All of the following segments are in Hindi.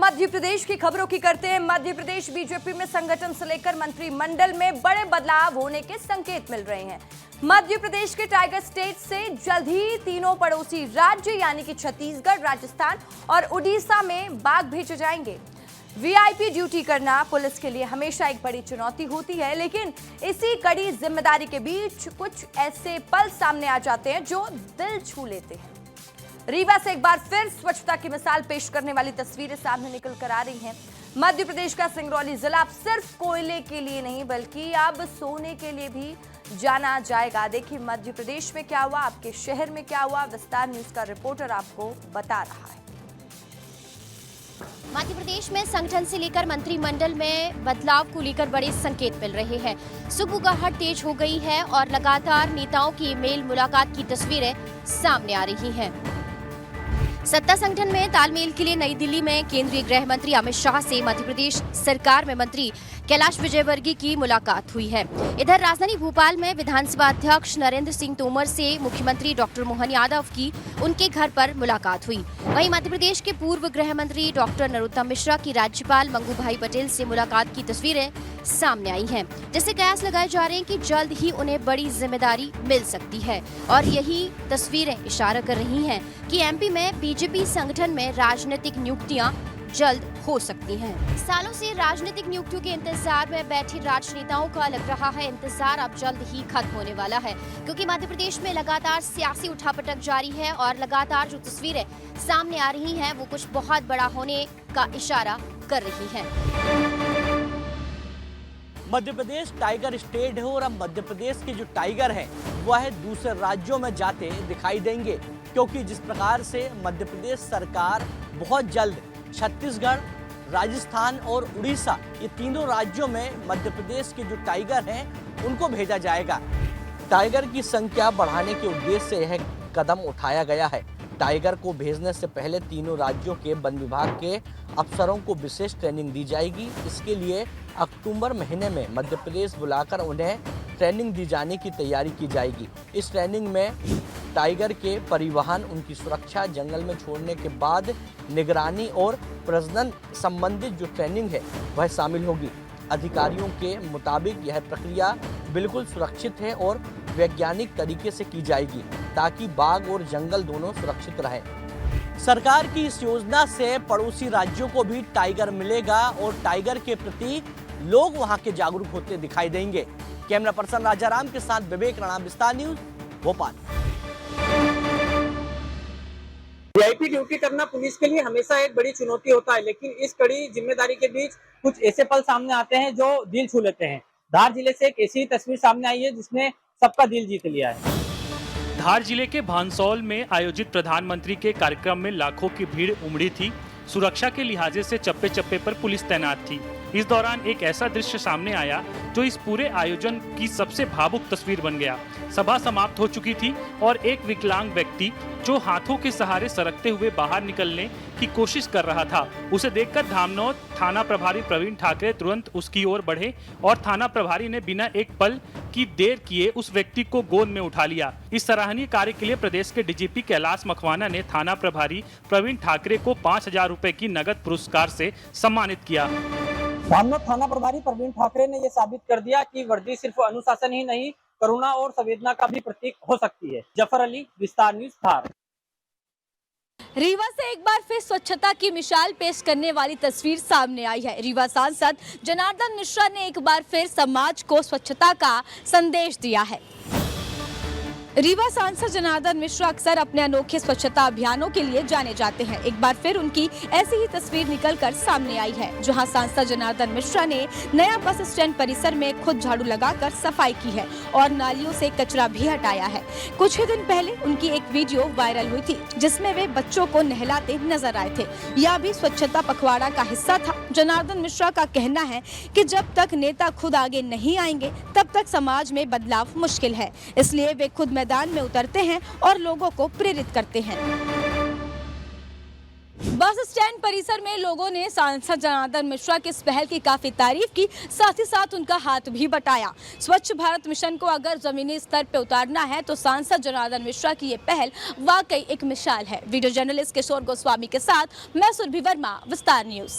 मध्य प्रदेश की खबरों की करते हैं। मध्य प्रदेश बीजेपी में संगठन से लेकर मंत्रिमंडल में बड़े बदलाव होने के संकेत मिल रहे हैं। मध्य प्रदेश के टाइगर स्टेट से जल्द ही तीनों पड़ोसी राज्य यानी कि छत्तीसगढ़, राजस्थान और उड़ीसा में बाघ भेजे जाएंगे। वीआईपी ड्यूटी करना पुलिस के लिए हमेशा एक बड़ी चुनौती होती है, लेकिन इसी कड़ी जिम्मेदारी के बीच कुछ ऐसे पल सामने आ जाते हैं जो दिल छू लेते हैं। रीवा से एक बार फिर स्वच्छता की मिसाल पेश करने वाली तस्वीरें सामने निकल कर आ रही हैं। मध्य प्रदेश का सिंगरौली जिला अब सिर्फ कोयले के लिए नहीं बल्कि अब सोने के लिए भी जाना जाएगा। देखिए मध्य प्रदेश में क्या हुआ, आपके शहर में क्या हुआ, विस्तार न्यूज का रिपोर्टर आपको बता रहा है। मध्य प्रदेश में संगठन से लेकर मंत्रिमंडल में बदलाव को लेकर बड़े संकेत मिल रहे हैं। सुगबुगाहट तेज हो गई है और लगातार नेताओं की मेल मुलाकात की तस्वीरें सामने आ रही हैं। सत्ता संगठन में तालमेल के लिए नई दिल्ली में केंद्रीय गृह मंत्री अमित शाह से मध्य प्रदेश सरकार में मंत्री कैलाश विजयवर्गीय की मुलाकात हुई है। इधर राजधानी भोपाल में विधानसभा अध्यक्ष नरेंद्र सिंह तोमर से मुख्यमंत्री डॉक्टर मोहन यादव की उनके घर पर मुलाकात हुई। वहीं मध्य प्रदेश के पूर्व गृह मंत्री डॉक्टर नरोत्तम मिश्रा की राज्यपाल मंगू भाई पटेल से मुलाकात की तस्वीरें सामने आई हैं, जिससे कयास लगाए जा रहे हैं कि जल्द ही उन्हें बड़ी जिम्मेदारी मिल सकती है। और यही तस्वीरें इशारा कर रही हैं कि एमपी में बीजेपी संगठन में राजनीतिक नियुक्तियां जल्द हो सकती हैं। सालों से राजनीतिक नियुक्तियों के इंतजार में बैठे राजनेताओं का लग रहा है इंतजार अब जल्द ही खत्म होने वाला है, क्योंकि मध्य प्रदेश में लगातार सियासी उठापटक जारी है और लगातार जो तस्वीरें सामने आ रही हैं वो कुछ बहुत बड़ा होने का इशारा कर रही है। मध्य प्रदेश टाइगर स्टेट है और अब मध्य प्रदेश के जो टाइगर हैं वह दूसरे राज्यों में जाते दिखाई देंगे, क्योंकि जिस प्रकार से मध्य प्रदेश सरकार बहुत जल्द छत्तीसगढ़, राजस्थान और उड़ीसा ये तीनों राज्यों में मध्य प्रदेश के जो टाइगर हैं उनको भेजा जाएगा। टाइगर की संख्या बढ़ाने के उद्देश्य से यह कदम उठाया गया है। टाइगर को भेजने से पहले तीनों राज्यों के वन विभाग के अफसरों को विशेष ट्रेनिंग दी जाएगी। इसके लिए अक्टूबर महीने में मध्य प्रदेश बुलाकर उन्हें ट्रेनिंग दी जाने की तैयारी की जाएगी। इस ट्रेनिंग में टाइगर के परिवहन, उनकी सुरक्षा, जंगल में छोड़ने के बाद निगरानी और प्रजनन संबंधित जो ट्रेनिंग है वह शामिल होगी। अधिकारियों के मुताबिक यह प्रक्रिया बिल्कुल सुरक्षित है और वैज्ञानिक तरीके से की जाएगी ताकि बाघ और जंगल दोनों सुरक्षित रहें। सरकार की इस योजना से पड़ोसी राज्यों को भी टाइगर मिलेगा और टाइगर के प्रति लोग वहां के जागरूक होते दिखाई देंगे। कैमरा पर्सन राजाराम के साथ विवेक राणा, विस्तार न्यूज, भोपाल। वीआईपी ड्यूटी करना पुलिस के लिए हमेशा एक बड़ी चुनौती होता है, लेकिन इस कड़ी जिम्मेदारी के बीच कुछ ऐसे पल सामने आते हैं जो दिल छू लेते हैं। धार जिले से एक ऐसी तस्वीर सामने आई है जिसने सबका दिल जीत लिया है। धार जिले के भांसौल में आयोजित प्रधानमंत्री के कार्यक्रम में लाखों की भीड़ उमड़ी थी। सुरक्षा के लिहाजे से चप्पे चप्पे पर पुलिस तैनात थी। इस दौरान एक ऐसा दृश्य सामने आया जो इस पूरे आयोजन की सबसे भावुक तस्वीर बन गया। सभा समाप्त हो चुकी थी और एक विकलांग व्यक्ति जो हाथों के सहारे सरकते हुए बाहर निकलने की कोशिश कर रहा था, उसे देखकर धामनौद थाना प्रभारी प्रवीण ठाकरे तुरंत उसकी ओर बढ़े और थाना प्रभारी ने बिना एक पल की देर किए उस व्यक्ति को गोद में उठा लिया। इस सराहनीय कार्य के लिए प्रदेश के डीजीपी कैलाश मखवाना ने थाना प्रभारी प्रवीण ठाकरे को 5,000 रुपए की नगद पुरस्कार से सम्मानित किया। धामनौद थाना प्रभारी प्रवीण ठाकरे ने यह साबित कर दिया कि वर्दी सिर्फ अनुशासन ही नहीं, करुणा और संवेदना का भी प्रतीक हो सकती है। जफर अली, विस्तार न्यूज, धार। रीवा से एक बार फिर स्वच्छता की मिसाल पेश करने वाली तस्वीर सामने आई है। रीवा सांसद जनार्दन मिश्रा ने एक बार फिर समाज को स्वच्छता का संदेश दिया है। रीवा सांसद जनार्दन मिश्रा अक्सर अपने अनोखे स्वच्छता अभियानों के लिए जाने जाते हैं। एक बार फिर उनकी ऐसी ही तस्वीर निकलकर सामने आई है, जहां सांसद जनार्दन मिश्रा ने नया बस स्टैंड परिसर में खुद झाड़ू लगाकर सफाई की है और नालियों से कचरा भी हटाया है। कुछ ही दिन पहले उनकी एक वीडियो वायरल हुई थी जिसमें वे बच्चों को नहलाते नजर आए थे। यह भी स्वच्छता पखवाड़ा का हिस्सा था। जनार्दन मिश्रा का कहना है कि जब तक नेता खुद आगे नहीं आएंगे तब तक समाज में बदलाव मुश्किल है, इसलिए वे खुद मैदान में उतरते हैं और लोगों को प्रेरित करते हैं। बस स्टैंड परिसर में लोगों ने सांसद जनार्दन मिश्रा की इस पहल की काफी तारीफ की, साथ ही साथ उनका हाथ भी बटाया। स्वच्छ भारत मिशन को अगर जमीनी स्तर पर उतारना है तो सांसद जनार्दन मिश्रा की ये पहल वाकई एक मिसाल है। वीडियो जर्नलिस्ट किशोर गोस्वामी के साथ मैं सुरभि वर्मा, विस्तार न्यूज।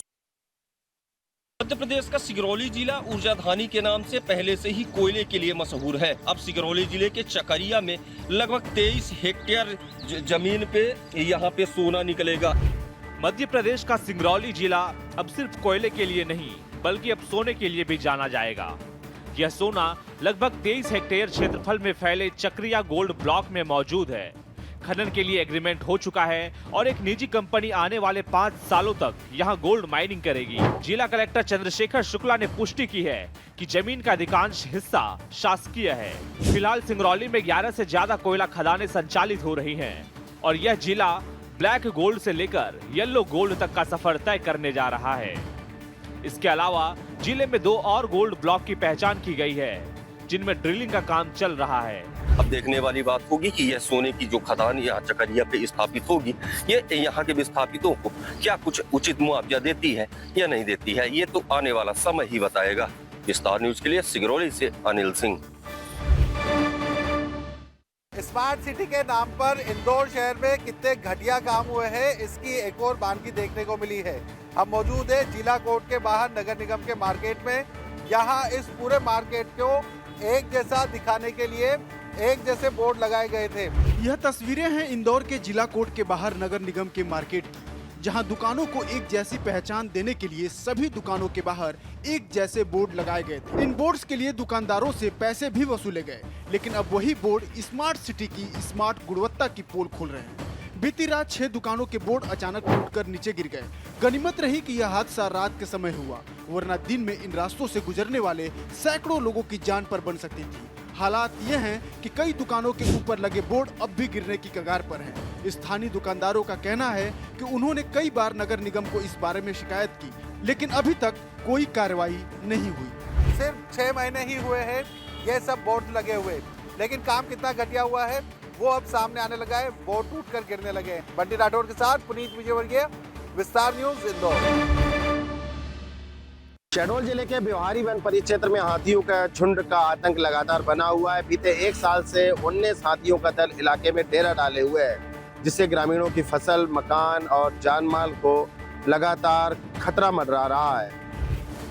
मध्य प्रदेश का सिगरौली जिला ऊर्जा धानी के नाम से पहले से ही कोयले के लिए मशहूर है। अब सिगरौली जिले के चकरिया में लगभग 23 हेक्टेयर जमीन पे यहाँ पे सोना निकलेगा। मध्य प्रदेश का सिंगरौली जिला अब सिर्फ कोयले के लिए नहीं बल्कि अब सोने के लिए भी जाना जाएगा। यह सोना लगभग 23 हेक्टेयर क्षेत्रफल में फैले चक्रिया गोल्ड ब्लॉक में मौजूद है। खनन के लिए एग्रीमेंट हो चुका है और एक निजी कंपनी आने वाले 5 सालों तक यहां गोल्ड माइनिंग करेगी। जिला कलेक्टर चंद्रशेखर शुक्ला ने पुष्टि की है कि जमीन का अधिकांश हिस्सा शासकीय है। फिलहाल सिंगरौली में 11 से ज्यादा कोयला खदानें संचालित हो रही हैं और यह जिला ब्लैक गोल्ड से लेकर येलो गोल्ड तक का सफर तय करने जा रहा है। इसके अलावा जिले में 2 और गोल्ड ब्लॉक की पहचान की गई है जिनमें ड्रिलिंग का काम चल रहा है। अब देखने वाली बात होगी कि यह सोने की जो खदान यहाँ चकरिया पे स्थापित होगी, ये यहाँ के विस्थापितों को क्या कुछ उचित मुआवजा देती है या नहीं देती है, ये तो आने वाला समय ही बताएगा। विस्तार न्यूज के लिए सिगरौली से अनिल सिंह। स्मार्ट सिटी के नाम पर इंदौर शहर में कितने घटिया काम हुए हैं, इसकी एक और बानगी देखने को मिली है। हम मौजूद है जिला कोर्ट के बाहर नगर निगम के मार्केट में। यहाँ इस पूरे मार्केट को एक जैसा दिखाने के लिए एक जैसे बोर्ड लगाए गए थे। यह तस्वीरें हैं इंदौर के जिला कोर्ट के बाहर नगर निगम के मार्केट की, जहां दुकानों को एक जैसी पहचान देने के लिए सभी दुकानों के बाहर एक जैसे बोर्ड लगाए गए थे। इन बोर्ड्स के लिए दुकानदारों से पैसे भी वसूले गए, लेकिन अब वही बोर्ड स्मार्ट सिटी की स्मार्ट गुणवत्ता की पोल खोल रहे हैं। बीती रात 6 दुकानों के बोर्ड अचानक टूटकर नीचे गिर गए। गनीमत रही कि यह हादसा रात के समय हुआ, वरना दिन में इन रास्तों से गुजरने वाले सैकड़ों लोगों की जान पर बन सकती थी। हालात ये हैं कि कई दुकानों के ऊपर लगे बोर्ड अब भी गिरने की कगार पर हैं। स्थानीय दुकानदारों का कहना है कि उन्होंने कई बार नगर निगम को इस बारे में शिकायत की, लेकिन अभी तक कोई कार्रवाई नहीं हुई। सिर्फ 6 महीने ही हुए हैं ये सब बोर्ड लगे हुए, लेकिन काम कितना घटिया हुआ है वो अब सामने आने लगा है। बोर्ड टूटकर गिरने लगे हैं। बंटी राठौर के साथ पुनीत विजयवर्गीय, विस्तार न्यूज, इंदौर। शहडोल जिले के ब्योहारी वन परिक्षेत्र में हाथियों का झुंड का आतंक लगातार बना हुआ है। बीते 1 साल से 19 हाथियों का दल इलाके में डेरा डाले हुए है, जिससे ग्रामीणों की फसल, मकान और जानमाल को लगातार खतरा मंडरा रहा है।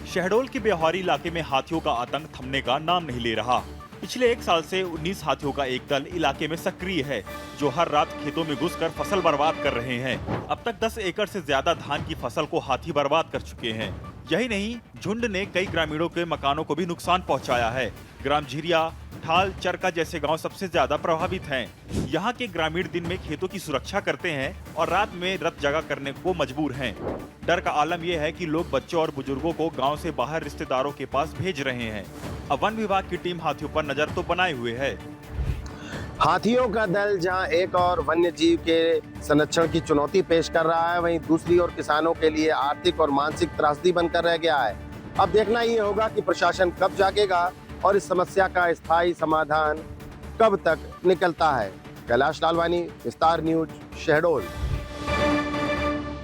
शहडोल के ब्योहारी इलाके में हाथियों का आतंक थमने का नाम नहीं ले रहा। पिछले 1 साल से 19 हाथियों का एक दल इलाके में सक्रिय है, जो हर रात खेतों में घुसकर फसल बर्बाद कर रहे हैं। अब तक 10 एकड़ से ज्यादा धान की फसल को हाथी बर्बाद कर चुके हैं। यही नहीं, झुंड ने कई ग्रामीणों के मकानों को भी नुकसान पहुंचाया है। ग्राम झिरिया, ठाल, चरका जैसे गांव सबसे ज्यादा प्रभावित हैं। यहाँ के ग्रामीण दिन में खेतों की सुरक्षा करते हैं और रात में रत जगा करने को मजबूर हैं। डर का आलम यह है कि लोग बच्चों और बुजुर्गों को गांव से बाहर रिश्तेदारों के पास भेज रहे हैं। अब वन विभाग की टीम हाथियों पर नजर तो बनाए हुए है। हाथियों का दल जहां एक और वन्य जीव के संरक्षण की चुनौती पेश कर रहा है, वहीं दूसरी ओर किसानों के लिए आर्थिक और मानसिक त्रासदी बनकर रह गया है। अब देखना ये होगा कि प्रशासन कब जागेगा और इस समस्या का स्थायी समाधान कब तक निकलता है। कैलाश लालवानी, विस्तार न्यूज, शहडोल।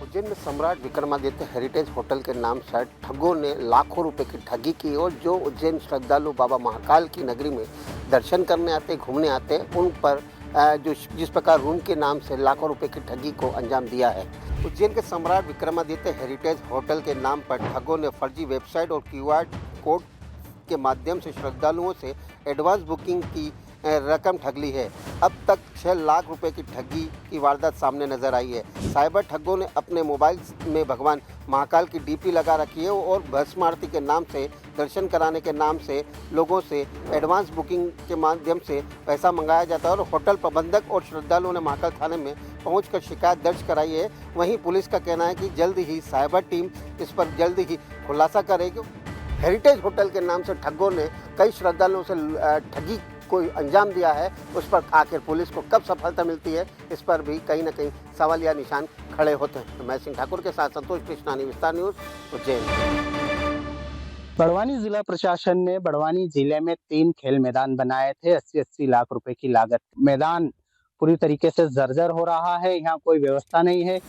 उज्जैन में सम्राट विक्रमादित्य हेरिटेज होटल के नाम से ठगों ने लाखों रुपए की ठगी की और जो उज्जैन श्रद्धालु बाबा महाकाल की नगरी में दर्शन करने आते, घूमने आते, उन पर जिस प्रकार रूम के नाम से लाखों रुपए की ठगी को अंजाम दिया है। उज्जैन के सम्राट विक्रमादित्य हेरिटेज होटल के नाम पर ठगों ने फर्जी वेबसाइट और QR कोड के माध्यम से श्रद्धालुओं से एडवांस बुकिंग की रकम ठग ली है। अब तक 6 लाख रुपए की ठगी की वारदात सामने नजर आई है। साइबर ठगों ने अपने मोबाइल में भगवान महाकाल की DP लगा रखी है और भस्म आरती के नाम से, दर्शन कराने के नाम से लोगों से एडवांस बुकिंग के माध्यम से पैसा मंगाया जाता है और होटल प्रबंधक और श्रद्धालुओं ने महाकाल थाने में पहुंचकर शिकायत दर्ज कराई है। वहीं पुलिस का कहना है कि जल्द ही साइबर टीम इस पर जल्द ही खुलासा करेगी। हेरिटेज होटल के नाम से ठगों ने कई श्रद्धालुओं से ठगी को अंजाम दिया है। उस पर आखिर पुलिस को कब सफलता मिलती है, इस पर भी कहीं न कहीं सवालिया निशान खड़े होते हैं। मैं सिंह ठाकुर के साथ संतोष कृष्णानी, विस्तार न्यूज, उज्जैन। बड़वानी जिला प्रशासन ने बड़वानी जिले में 3 खेल मैदान बनाए थे। 80-80 लाख रुपए की लागत। मैदान पूरी तरीके से जर्जर हो रहा है, यहाँ कोई व्यवस्था नहीं है।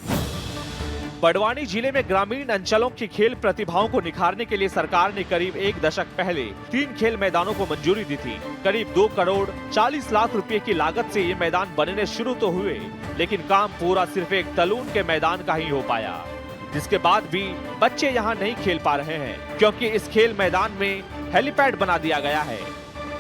बड़वानी जिले में ग्रामीण अंचलों की खेल प्रतिभाओं को निखारने के लिए सरकार ने करीब 1 दशक पहले 3 खेल मैदानों को मंजूरी दी थी। करीब 2 करोड़ 40 लाख रुपए की लागत से ये मैदान बनने शुरू तो हुए, लेकिन काम पूरा सिर्फ एक तलून के मैदान का ही हो पाया, जिसके बाद भी बच्चे यहाँ नहीं खेल पा रहे हैं क्योंकि इस खेल मैदान में हेलीपैड बना दिया गया है।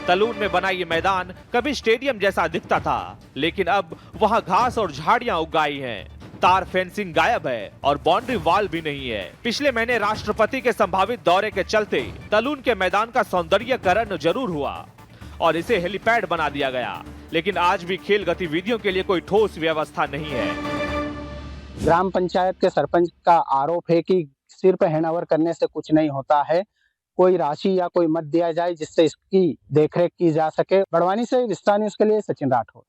तलून में बना ये मैदान कभी स्टेडियम जैसा दिखता था, लेकिन अब वहाँ घास और झाड़ियाँ उग गई हैं। तार फेंसिंग गायब है और बाउंड्री वॉल भी नहीं है। पिछले महीने राष्ट्रपति के संभावित दौरे के चलते तलून के मैदान का सौंदर्यीकरण जरूर हुआ और इसे हेलीपैड बना दिया गया, लेकिन आज भी खेल गतिविधियों के लिए कोई ठोस व्यवस्था नहीं है। ग्राम पंचायत के सरपंच का आरोप है कि सिर्फ हैंडओवर करने से कुछ नहीं होता है, कोई राशि या कोई मत दिया जाए जिससे इसकी देखरेख की जा सके। बड़वानी से विस्तार न्यूज के लिए सचिन राठौर।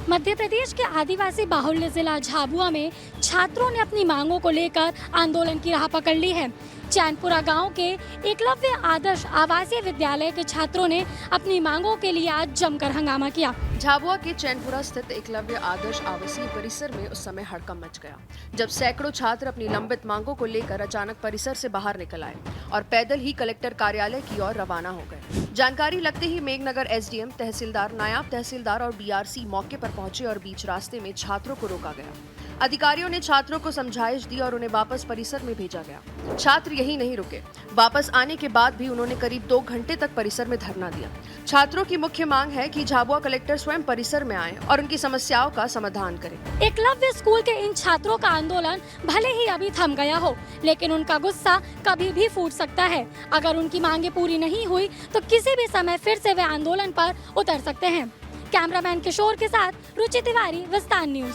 मध्य प्रदेश के आदिवासी बाहुल्य जिला झाबुआ में छात्रों ने अपनी मांगों को लेकर आंदोलन की राह पकड़ ली है। चैनपुरा गांव के एकलव्य आदर्श आवासीय विद्यालय के छात्रों ने अपनी मांगों के लिए आज जमकर हंगामा किया। झाबुआ के चैनपुरा स्थित एकलव्य आदर्श आवासीय परिसर में उस समय हड़कंप मच गया जब सैकड़ों छात्र अपनी लंबित मांगों को लेकर अचानक परिसर से बाहर निकल आए और पैदल ही कलेक्टर कार्यालय की ओर रवाना हो गए। जानकारी लगते ही मेघनगर एसडीएम, तहसीलदार, नायब तहसीलदार और बीआरसी मौके पर पहुंचे और बीच रास्ते में छात्रों को रोका गया। अधिकारियों ने छात्रों को समझाइश दी और उन्हें वापस परिसर में भेजा गया। छात्र यहीं नहीं रुके, वापस आने के बाद भी उन्होंने करीब 2 घंटे तक परिसर में धरना दिया। छात्रों की मुख्य मांग है कि झाबुआ कलेक्टर स्वयं परिसर में आए और उनकी समस्याओं का समाधान करें। एकलव्य स्कूल के इन छात्रों का आंदोलन भले ही अभी थम गया हो, लेकिन उनका गुस्सा कभी भी फूट सकता है। अगर उनकी मांगे पूरी नहीं हुई तो किसी भी समय फिर से वे आंदोलन पर उतर सकते हैं। कैमरामैन किशोर के साथ रुचि तिवारी, विस्तार न्यूज।